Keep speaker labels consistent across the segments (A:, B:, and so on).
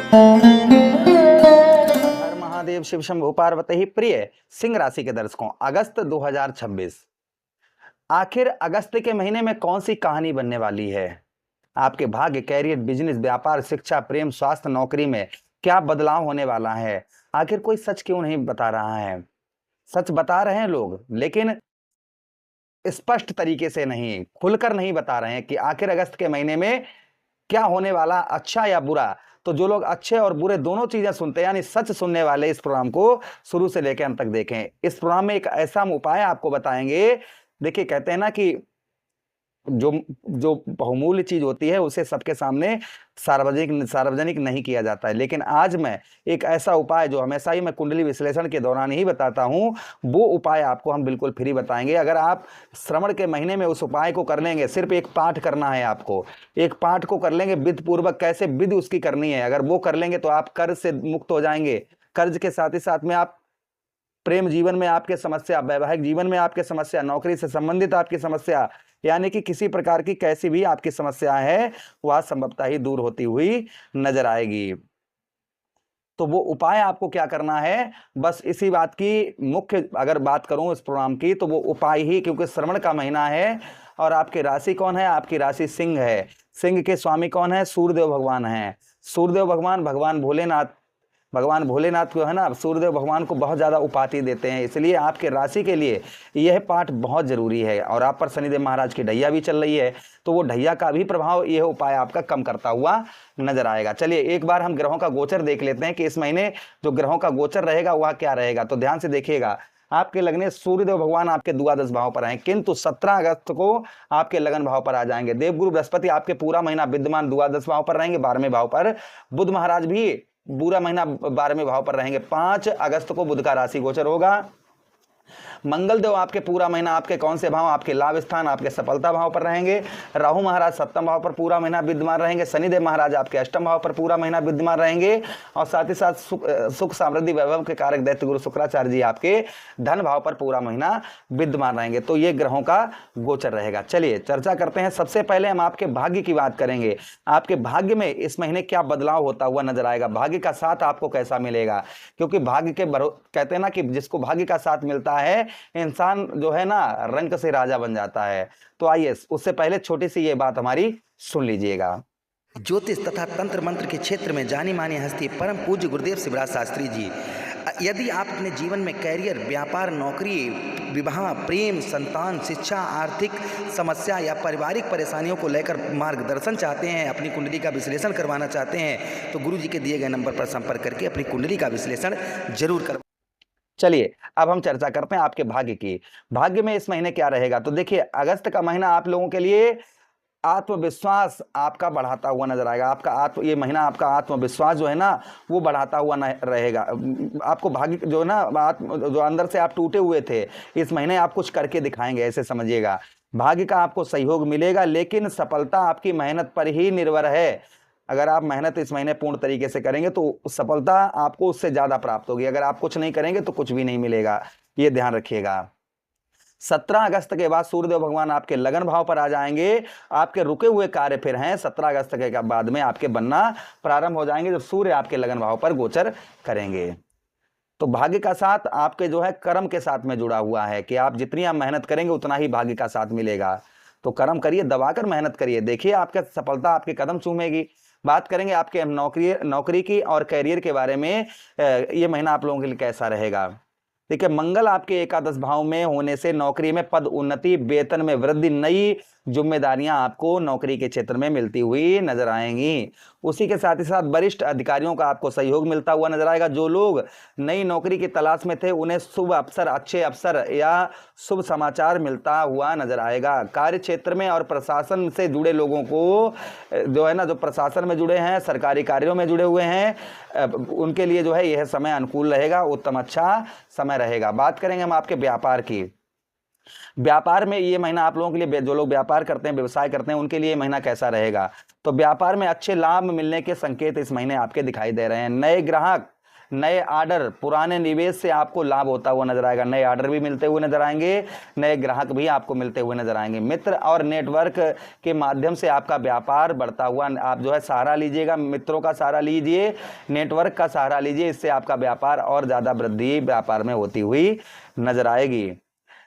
A: हर महादेव शिव शंभु पार्वती। प्रिय सिंह राशि के दर्शकों, अगस्त 2026, आखिर अगस्त के महीने में कौन सी कहानी बनने वाली है? आपके भाग्य, कैरियर, बिजनेस, व्यापार, शिक्षा, प्रेम, स्वास्थ्य, नौकरी में क्या बदलाव होने वाला है? आखिर कोई सच क्यों नहीं बता रहा है? सच बता रहे हैं लोग, लेकिन स्पष्ट तरीके से नहीं, खुलकर नहीं बता रहे हैं कि आखिर अगस्त के महीने में क्या होने वाला, अच्छा या बुरा। तो जो लोग अच्छे और बुरे दोनों चीजें सुनते हैं, यानी सच सुनने वाले, इस प्रोग्राम को शुरू से लेकर अंत तक देखें। इस प्रोग्राम में एक ऐसा हम उपाय आपको बताएंगे। देखिए, कहते हैं ना कि जो जो बहुमूल्य चीज होती है उसे सबके सामने सार्वजनिक नहीं किया जाता है, लेकिन आज मैं एक ऐसा उपाय जो हमेशा ही मैं कुंडली विश्लेषण के दौरान ही बताता हूं, वो उपाय आपको हम बिल्कुल फ्री बताएंगे। अगर आप श्रवण के महीने में उस उपाय को कर लेंगे, सिर्फ एक पाठ करना है आपको, एक पाठ को कर लेंगे विधि पूर्वक, कैसे विधि उसकी करनी है, अगर वो कर लेंगे तो आप कर्ज से मुक्त हो जाएंगे। कर्ज के साथ ही साथ में आप प्रेम जीवन में आपके समस्या, वैवाहिक जीवन में आपके समस्या, नौकरी से संबंधित आपकी समस्या, यानी कि किसी प्रकार की कैसी भी आपकी समस्या है, वह संभवतः ही दूर होती हुई नजर आएगी। तो वो उपाय आपको क्या करना है, बस इसी बात की मुख्य अगर बात करूं इस प्रोग्राम की, तो वो उपाय ही, क्योंकि श्रवण का महीना है और आपकी राशि कौन है? आपकी राशि सिंह है। सिंह के स्वामी कौन है? सूर्यदेव भगवान है। सूर्यदेव भगवान भगवान भोलेनाथ को है ना, सूर्यदेव भगवान को बहुत ज्यादा उपाधि देते हैं, इसलिए आपके राशि के लिए यह पाठ बहुत जरूरी है। और आप पर शनिदेव महाराज की ढैया भी चल रही है, तो वो ढैया का भी प्रभाव यह उपाय आपका कम करता हुआ नजर आएगा। चलिए एक बार हम ग्रहों का गोचर देख लेते हैं कि इस महीने जो ग्रहों का गोचर रहेगा वह क्या रहेगा। तो ध्यान से देखिएगा, आपके लगने सूर्यदेव भगवान आपके द्वादश भाव पर हैं, किंतु 17 अगस्त को आपके लगन भाव पर आ जाएंगे। देवगुरु बृहस्पति आपके पूरा महीना विद्यमान द्वादश भाव पर रहेंगे, 12वें भाव पर। बुध महाराज भी पूरा महीना 12वें भाव पर रहेंगे। 5 अगस्त को बुध का राशि गोचर होगा। मंगल देव आपके पूरा महीना आपके कौन से भाव? आपके लाभ स्थान, आपके सफलता भाव पर रहेंगे। राहु महाराज 7वें भाव पर पूरा महीना विद्यमान रहेंगे। शनिदेव महाराज आपके 8वें भाव पर पूरा महीना विद्यमान रहेंगे। और साथ ही साथ सुख समृद्धि वैभव के कारक दैत्य गुरु शुक्राचार्य जी आपके धन भाव पर पूरा महीना विद्यमान रहेंगे। तो ये ग्रहों का गोचर रहेगा। चलिए चर्चा करते हैं। सबसे पहले हम आपके भाग्य की बात करेंगे। आपके भाग्य में इस महीने क्या बदलाव होता हुआ नजर आएगा, भाग्य का साथ आपको कैसा मिलेगा, क्योंकि भाग्य के कहते हैं ना कि जिसको भाग्य का साथ मिलता है, इंसान जो है ना रंक से राजा बन जाता है। तो आइए उससे पहले छोटी सी ये बात हमारी सुन लीजिएगा।
B: ज्योतिष तथा तंत्र मंत्र के क्षेत्र में जानी मानी हस्ती परम पूज्य गुरुदेव शिवराज शास्त्री जी, यदि आप अपने जीवन में कैरियर, व्यापार, नौकरी, विवाह, प्रेम, संतान, शिक्षा, आर्थिक समस्या या पारिवारिक परेशानियों को लेकर मार्गदर्शन चाहते हैं, अपनी कुंडली का विश्लेषण करवाना चाहते हैं, तो गुरु जी के दिए गए नंबर पर संपर्क करके अपनी कुंडली का विश्लेषण जरूर कर।
A: चलिए अब हम चर्चा करते हैं आपके भाग्य की। भाग्य में इस महीने क्या रहेगा। तो देखिए, अगस्त का महीना आप लोगों के लिए आत्मविश्वास आपका बढ़ाता हुआ नजर आएगा। ये महीना आपका आत्मविश्वास जो है ना वो बढ़ाता हुआ रहेगा। आपको भाग्य जो है ना, जो अंदर से आप टूटे हुए थे, इस महीने आप कुछ करके दिखाएंगे, ऐसे समझिएगा। भाग्य का आपको सहयोग मिलेगा, लेकिन सफलता आपकी मेहनत पर ही निर्भर है। अगर आप मेहनत इस महीने पूर्ण तरीके से करेंगे तो सफलता आपको उससे ज्यादा प्राप्त होगी। अगर आप कुछ नहीं करेंगे तो कुछ भी नहीं मिलेगा, ये ध्यान रखिएगा। 17 अगस्त के बाद सूर्यदेव भगवान आपके लगन भाव पर आ जाएंगे। आपके रुके हुए कार्य फिर हैं 17 अगस्त के बाद में आपके बनना प्रारंभ हो जाएंगे, जब सूर्य आपके लगन भाव पर गोचर करेंगे। तो भाग्य का साथ आपके जो है कर्म के साथ में जुड़ा हुआ है कि आप जितनी आप मेहनत करेंगे उतना ही भाग्य का साथ मिलेगा। तो कर्म करिए, दबाकर मेहनत करिए, देखिए आपका सफलता आपके कदम चूमेगी। बात करेंगे आपके नौकरी की और कैरियर के बारे में। ये महीना आप लोगों के लिए कैसा रहेगा। देखिए, मंगल आपके एकादश भाव में होने से नौकरी में पद उन्नति, वेतन में वृद्धि, नई जिम्मेदारियां आपको नौकरी के क्षेत्र में मिलती हुई नजर आएंगी। उसी के साथ ही साथ वरिष्ठ अधिकारियों का आपको सहयोग मिलता हुआ नजर आएगा। जो लोग नई नौकरी की तलाश में थे उन्हें शुभ अवसर, अच्छे अवसर या शुभ समाचार मिलता हुआ नजर आएगा। कार्य क्षेत्र में और प्रशासन से जुड़े लोगों को जो है ना, जो प्रशासन में जुड़े हैं, सरकारी कार्यों में जुड़े हुए हैं, उनके लिए जो है यह समय अनुकूल रहेगा, उत्तम अच्छा समय रहेगा। बात करेंगे हम आपके व्यापार की। व्यापार में ये महीना आप लोगों के लिए, जो लोग व्यापार करते हैं, व्यवसाय करते हैं, उनके लिए महीना कैसा रहेगा। तो व्यापार में अच्छे लाभ मिलने के संकेत इस महीने आपके दिखाई दे रहे हैं। नए ग्राहक नए ऑर्डर, पुराने निवेश से आपको लाभ होता हुआ नजर आएगा। नए ऑर्डर भी मिलते हुए नजर आएंगे, नए ग्राहक भी आपको मिलते हुए नजर आएंगे। मित्र और नेटवर्क के माध्यम से आपका व्यापार बढ़ता हुआ आप जो है सहारा लीजिएगा। मित्रों का सहारा लीजिए, नेटवर्क का सहारा लीजिए, इससे आपका व्यापार और ज्यादा वृद्धि व्यापार में होती हुई नजर आएगी।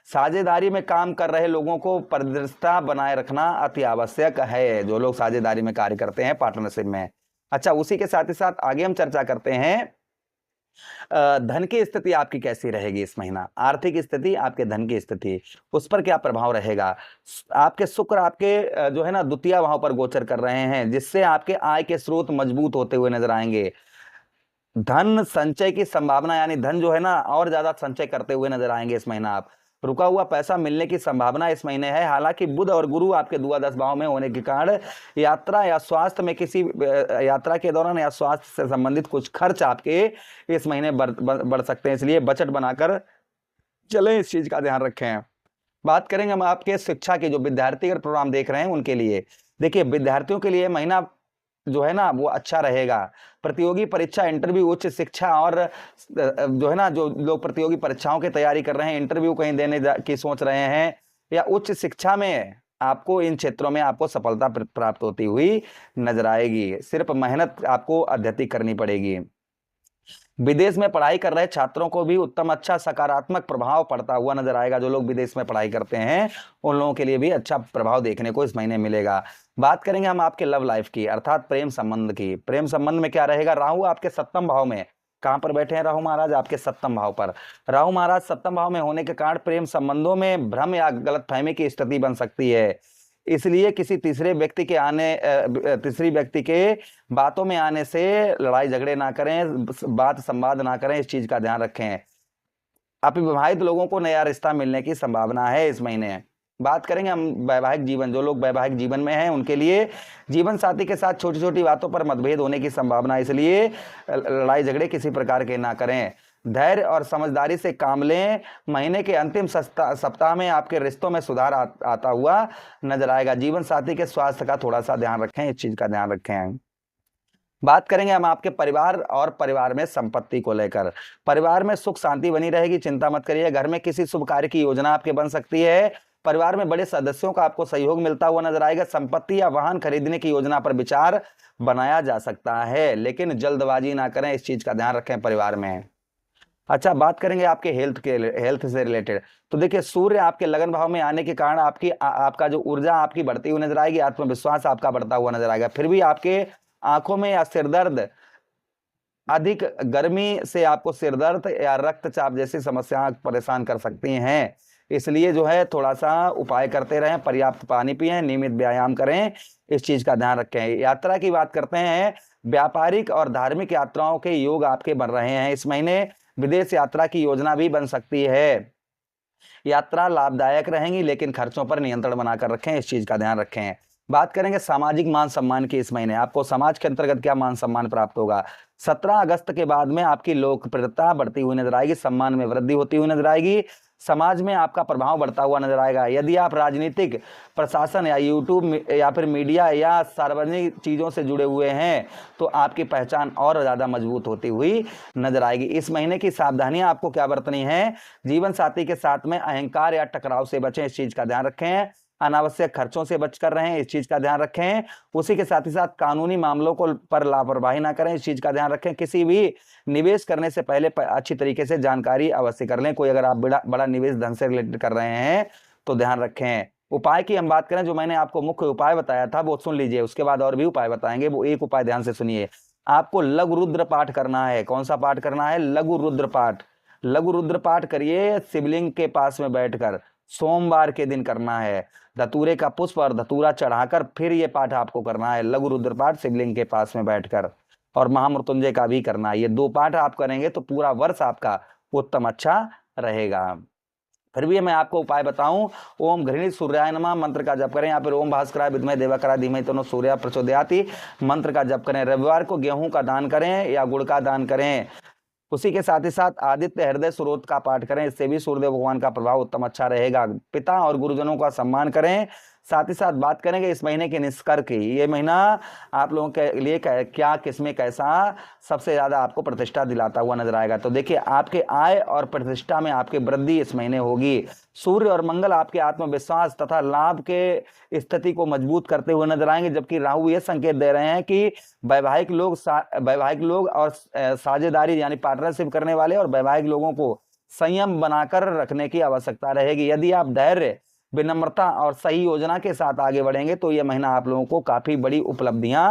A: साझेदारी में काम कर रहे लोगों को पारदर्शिता बनाए रखना अति आवश्यक है, जो लोग साझेदारी में कार्य करते हैं, पार्टनरशिप में। अच्छा, उसी के साथ ही साथ आगे हम चर्चा करते हैं धन की स्थिति आपकी कैसी रहेगी इस महीना। आर्थिक स्थिति, आपके धन की स्थिति, उस पर क्या प्रभाव रहेगा। आपके शुक्र आपके जो है ना द्वितीय भाव पर गोचर कर रहे हैं, जिससे आपके आय के स्रोत मजबूत होते हुए नजर आएंगे। धन संचय की संभावना, यानी धन जो है ना और ज्यादा संचय करते हुए नजर आएंगे इस महीना। आप रुका हुआ पैसा मिलने की संभावना इस महीने है। हालांकि बुध और गुरु आपके द्वादश भाव में होने के कारण यात्रा या स्वास्थ्य में किसी यात्रा के दौरान या स्वास्थ्य से संबंधित कुछ खर्च आपके इस महीने बढ़ सकते हैं, इसलिए बजट बनाकर चलें, इस चीज का ध्यान रखें। बात करेंगे हम आपके शिक्षा के जो विद्यार्थी प्रोग्राम देख रहे हैं उनके लिए। देखिए, विद्यार्थियों के लिए महीना जो है ना वो अच्छा रहेगा। प्रतियोगी परीक्षा, इंटरव्यू, उच्च शिक्षा और जो है ना जो लोग प्रतियोगी परीक्षाओं की तैयारी कर रहे हैं, इंटरव्यू कहीं देने की सोच रहे हैं या उच्च शिक्षा में, आपको इन क्षेत्रों में आपको सफलता प्राप्त होती हुई नजर आएगी। सिर्फ मेहनत आपको अत्यधिक करनी पड़ेगी। विदेश में पढ़ाई कर रहे छात्रों को भी उत्तम अच्छा सकारात्मक प्रभाव पड़ता हुआ नजर आएगा। जो लोग विदेश में पढ़ाई करते हैं उन लोगों के लिए भी अच्छा प्रभाव देखने को इस महीने मिलेगा। बात करेंगे हम आपके लव लाइफ की, अर्थात प्रेम संबंध की। प्रेम संबंध में क्या रहेगा। राहु आपके सप्तम भाव में, कहां पर बैठे हैं राहु महाराज, आपके सप्तम भाव पर। राहु महाराज सप्तम भाव में होने के कारण प्रेम संबंधों में भ्रम या गलतफहमी की स्थिति बन सकती है। इसलिए किसी तीसरी व्यक्ति के बातों में आने से लड़ाई झगड़े ना करें, बात संवाद ना करें, इस चीज का ध्यान रखें। अविवाहित लोगों को नया रिश्ता मिलने की संभावना है इस महीने। बात करेंगे हम वैवाहिक जीवन, जो लोग वैवाहिक जीवन में हैं उनके लिए जीवन साथी के साथ छोटी छोटी बातों पर मतभेद होने की संभावना, इसलिए लड़ाई झगड़े किसी प्रकार के ना करें। धैर्य और समझदारी से काम लें। महीने के अंतिम सप्ताह में आपके रिश्तों में सुधार आता हुआ नजर आएगा। जीवन साथी के स्वास्थ्य का थोड़ा सा ध्यान रखें, इस चीज का ध्यान रखें। बात करेंगे हम आपके परिवार और परिवार में संपत्ति को लेकर। परिवार में सुख शांति बनी रहेगी, चिंता मत करिए। घर में किसी शुभ कार्य की योजना आपके बन सकती है। परिवार में बड़े सदस्यों का आपको सहयोग मिलता हुआ नजर आएगा। संपत्ति या वाहन खरीदने की योजना पर विचार बनाया जा सकता है, लेकिन जल्दबाजी ना करें, इस चीज का ध्यान रखें परिवार में। अच्छा, बात करेंगे आपके हेल्थ से रिलेटेड। तो देखिए, सूर्य आपके लगन भाव में आने के कारण आपका जो ऊर्जा आपकी बढ़ती हुई नजर आएगी, आत्मविश्वास आपका बढ़ता हुआ नजर आएगा। फिर भी आपके आंखों में या सिरदर्द, अधिक गर्मी से आपको सिरदर्द या रक्तचाप जैसी समस्याएं परेशान कर सकती हैं, इसलिए जो है थोड़ा सा उपाय करते रहें। पर्याप्त पानी पिएं, नियमित व्यायाम करें, इस चीज का ध्यान रखें। यात्रा की बात करते हैं। व्यापारिक और धार्मिक यात्राओं के योग आपके बन रहे हैं इस महीने। विदेश यात्रा की योजना भी बन सकती है। यात्रा लाभदायक रहेंगी, लेकिन खर्चों पर नियंत्रण बनाकर रखें, इस चीज का ध्यान रखें। बात करेंगे सामाजिक मान सम्मान की इस महीने। आपको समाज के अंतर्गत क्या मान सम्मान प्राप्त होगा। 17 अगस्त के बाद में आपकी लोकप्रियता बढ़ती हुई नजर आएगी, सम्मान में वृद्धि होती हुई नजर आएगी, समाज में आपका प्रभाव बढ़ता हुआ नजर आएगा। यदि आप राजनीतिक, प्रशासन या यूट्यूब या फिर मीडिया या सार्वजनिक चीजों से जुड़े हुए हैं तो आपकी पहचान और ज्यादा मजबूत होती हुई नजर आएगी। इस महीने की सावधानियां आपको क्या बरतनी है। जीवन साथी के साथ में अहंकार या टकराव से बचें, इस चीज का ध्यान रखें। अनावश्यक खर्चों से बच कर रहें, इस चीज का ध्यान रखें। उसी के साथ ही साथ कानूनी मामलों को पर लापरवाही ना करें, इस चीज का ध्यान रखें। किसी भी निवेश करने से पहले अच्छी तरीके से जानकारी अवश्य कर लें। कोई अगर आप बड़ा निवेश धन से रिलेटेड कर रहे हैं तो ध्यान रखें। उपाय की हम बात करें, जो मैंने आपको मुख्य उपाय बताया था वो सुन लीजिए, उसके बाद और भी उपाय बताएंगे। वो एक उपाय ध्यान से सुनिए। आपको लघु रुद्र पाठ करना है। कौन सा पाठ करना है। लघु रुद्र पाठ। लघु रुद्र पाठ करिए शिवलिंग के पास में बैठकर, सोमवार के दिन करना है। धतूरे का पुष्प और धतूरा चढ़ाकर फिर ये पाठ आपको करना है। लघु रुद्र पाठ शिवलिंग के पास में बैठकर, और महामृत्युंजय का भी करना है। ये 2 पाठ आप करेंगे तो पूरा वर्ष आपका उत्तम अच्छा रहेगा। फिर भी मैं आपको उपाय बताऊं, ओम घृणी सूर्याय नमः मंत्र का जप करें, या फिर ओम भास्कराय विद्महे देवकराय धीमहि तन्नो सूर्यः प्रचोदयाति मंत्र का जप करें। रविवार को गेहूं का दान करें या गुड़ का दान करें। उसी के साथ ही साथ आदित्य हृदय स्रोत का पाठ करें, इससे भी सूर्यदेव भगवान का प्रभाव उत्तम अच्छा रहेगा। पिता और गुरुजनों का सम्मान करें, साथ ही साथ बात करेंगे इस महीने के निष्कर्ष की। ये महीना आप लोगों के लिए क्या किसमें कैसा सबसे ज़्यादा आपको प्रतिष्ठा दिलाता हुआ नजर आएगा। तो देखिए, आपके आय और प्रतिष्ठा में आपकी वृद्धि इस महीने होगी। सूर्य और मंगल आपके आत्मविश्वास तथा लाभ के स्थिति को मजबूत करते हुए नजर आएंगे, जबकि राहु ये संकेत दे रहे हैं कि वैवाहिक लोग और साझेदारी यानी पार्टनरशिप करने वाले और वैवाहिक लोगों को संयम बनाकर रखने की आवश्यकता रहेगी। यदि आप धैर्य, विनम्रता और सही योजना के साथ आगे बढ़ेंगे तो यह महीना आप लोगों को काफी बड़ी उपलब्धियां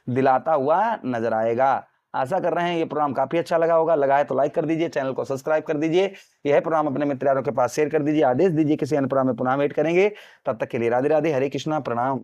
A: दिलाता हुआ नजर आएगा। आशा कर रहे हैं ये प्रोग्राम काफी अच्छा लगा होगा। लगा है तो लाइक कर दीजिए, चैनल को सब्सक्राइब कर दीजिए, यह प्रोग्राम अपने मित्र यारों के पास शेयर कर दीजिए। आदेश दीजिए किसी अन्य प्रोग्राम में पुनः वेट करेंगे। तब तक के लिए राधे राधे, हरे कृष्णा, प्रणाम।